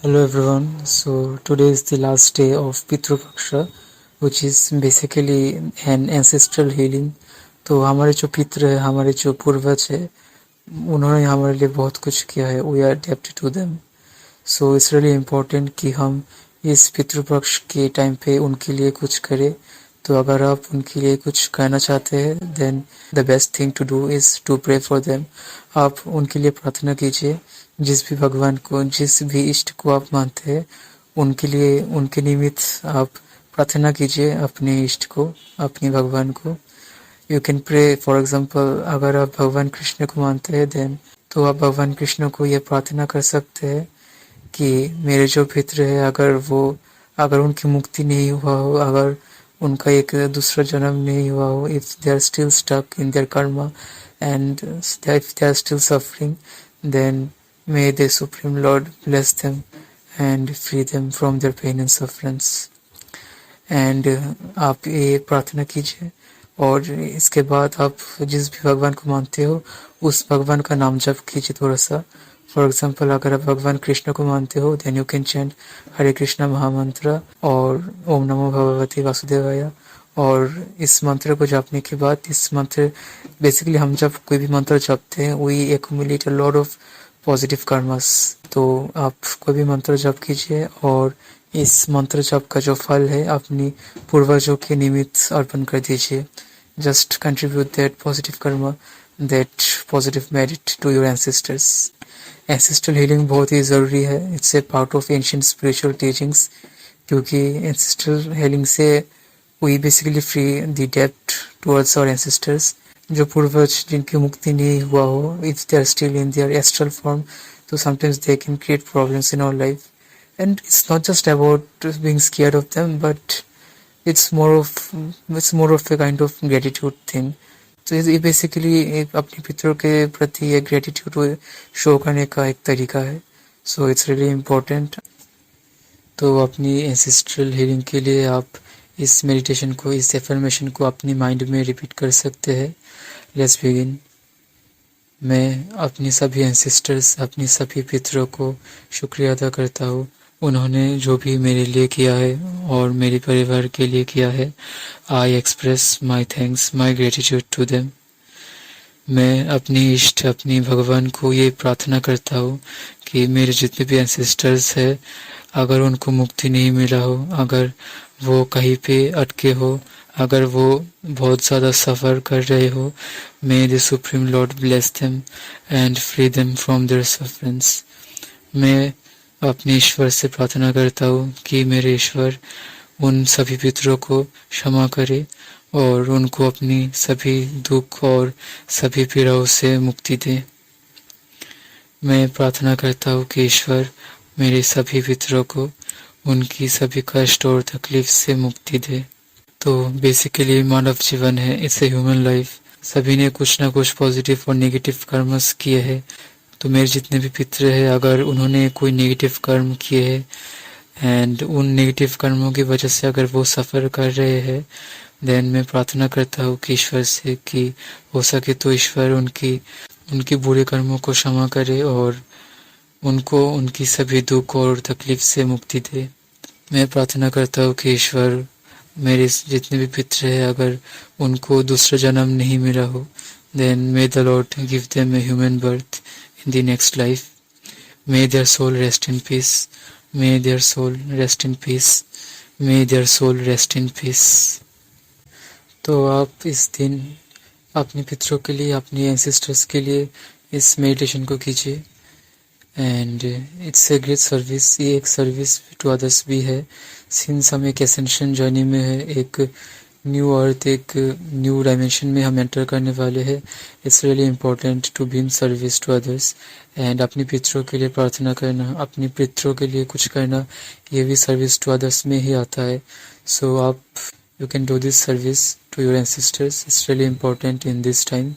Hello everyone. So today is the last day of Pitru Paksha, which is basically an ancestral healing. तो हमारे जो पितृ है, हमारे जो पूर्वज है, उन्होंने हमारे लिए बहुत कुछ किया है. We are indebted to them. So it's really important कि हम इस पितृपक्ष के टाइम पे उनके लिए कुछ करें. तो अगर आप उनके लिए कुछ करना चाहते हैं, then the best thing to do is to pray for them. आप उनके लिए प्रार्थना कीजिए. जिस भी भगवान को, जिस भी इष्ट को आप मानते हैं, उनके लिए, उनके निमित्त आप प्रार्थना कीजिए अपने इष्ट को, अपने भगवान को. You can pray for example, अगर आप भगवान कृष्ण को मानते हैं देन तो आप भगवान कृष्ण को ये प्रार्थना कर सकते हैं कि मेरे जो पितृ है, अगर उनकी मुक्ति नहीं हुआ हो, अगर उनका एक दूसरा जन्म नहीं हुआ हो, if they are still stuck in their karma and if they are still suffering, then may the Supreme Lord bless them and free them from their pain and sufferings. And आप ये प्रार्थना कीजिए और इसके बाद आप जिस भी भगवान को मानते हो उस भगवान का नाम जप कीजिए थोड़ा सा. फॉर एग्जाम्पल, अगर आप भगवान कृष्ण को मानते हो देन यू कैन चैंट हरे कृष्णा महामंत्र और ओम नमो भगवते वासुदेवाय. और इस मंत्र को जपने के बाद, इस मंत्र बेसिकली हम जब कोई भी मंत्र जपते हैं we accumulate a lot of positive karmas. तो आप कोई भी मंत्र जप कीजिए और इस मंत्र जप का जो फल है अपनी पूर्वजों के निमित्त अर्पण कर दीजिए. Just contribute that positive karma, that positive merit to your ancestors. Ancestral healing बहुत ही ज़रूरी है. It's a part of ancient spiritual teachings, क्योंकि एंसेस्ट्रल हीलिंग से वी बेसिकली फ्री द डेब्ट टुवर्ड्स आवर एंसेस्टर्स. जो पूर्वज जिनकी मुक्ति नहीं हुआ हो, if they are still in their astral form, तो sometimes they can create problems in our life. And it's not just about being scared of them, but it's more of a kind of gratitude thing. तो ये basically एक अपने पितरों के प्रति एक gratitude show करने का एक तरीका है. So it's really important. तो अपनी एंसेस्ट्रल हीलिंग के लिए आप इस मेडिटेशन को, इस एफर्मेशन को अपनी माइंड में रिपीट कर सकते हैं. Let's begin. मैं अपनी सभी एंसेस्टर्स, अपनी सभी पितरों को शुक्रिया अदा करता हूँ. उन्होंने जो भी मेरे लिए किया है और मेरे परिवार के लिए किया है, I express my thanks, my gratitude to them. मैं अपनी इष्ट, अपनी भगवान को ये प्रार्थना करता हूँ कि मेरे जितने भी एंसेस्टर्स हैं, अगर उनको मुक्ति नहीं मिला हो, अगर वो कहीं पे अटके हो, अगर वो बहुत ज़्यादा सफ़र कर रहे हो, may the supreme lord bless them and free them from their sufferings. मैं अपने ईश्वर से प्रार्थना करता हूँ कि मेरे ईश्वर उन सभी पितरों को क्षमा करे और उनको अपनी सभी दुख और सभी पीड़ाओं से मुक्ति दे. मैं प्रार्थना करता हूँ कि ईश्वर मेरे सभी पितरों को उनकी सभी कष्ट और तकलीफ से मुक्ति दे. तो बेसिकली मानव जीवन है, इट्स ए ह्यूमन लाइफ. सभी ने कुछ ना कुछ पॉजिटिव और नेगेटिव कर्मस किए हैं. तो मेरे जितने भी पितृ हैं, अगर उन्होंने कोई नेगेटिव कर्म किए हैं एंड उन नेगेटिव कर्मों की वजह से अगर वो सफ़र कर रहे हैं, देन मैं प्रार्थना करता हूँ कि ईश्वर से कि हो सके तो ईश्वर उनके बुरे कर्मों को क्षमा करे और उनको उनकी सभी दुख और तकलीफ से मुक्ति दे. मैं प्रार्थना करता हूँ कि ईश्वर मेरे जितने भी पितृ हैं, अगर उनको दूसरा जन्म नहीं मिला हो, then may the lord give them a human birth in the next life. May their soul rest in peace. May their soul rest in peace. May their soul rest in peace. तो आप इस दिन अपने पितरों के लिए, अपने ancestors के लिए इस मेडिटेशन को कीजिए. And it's a great service. ये एक सर्विस टू अदर्स भी है. सिंस हम एक एसेंशन जर्नी में है, एक न्यू अर्थ, एक न्यू डायमेंशन में हम एंटर करने वाले हैं. It's really important to be in service to others. And अपने पितरों के लिए प्रार्थना करना, अपने पितरों के लिए कुछ करना, ये भी सर्विस टू अदर्स में ही आता है. सो आप you can do this service to your ancestors. It's really important in this time.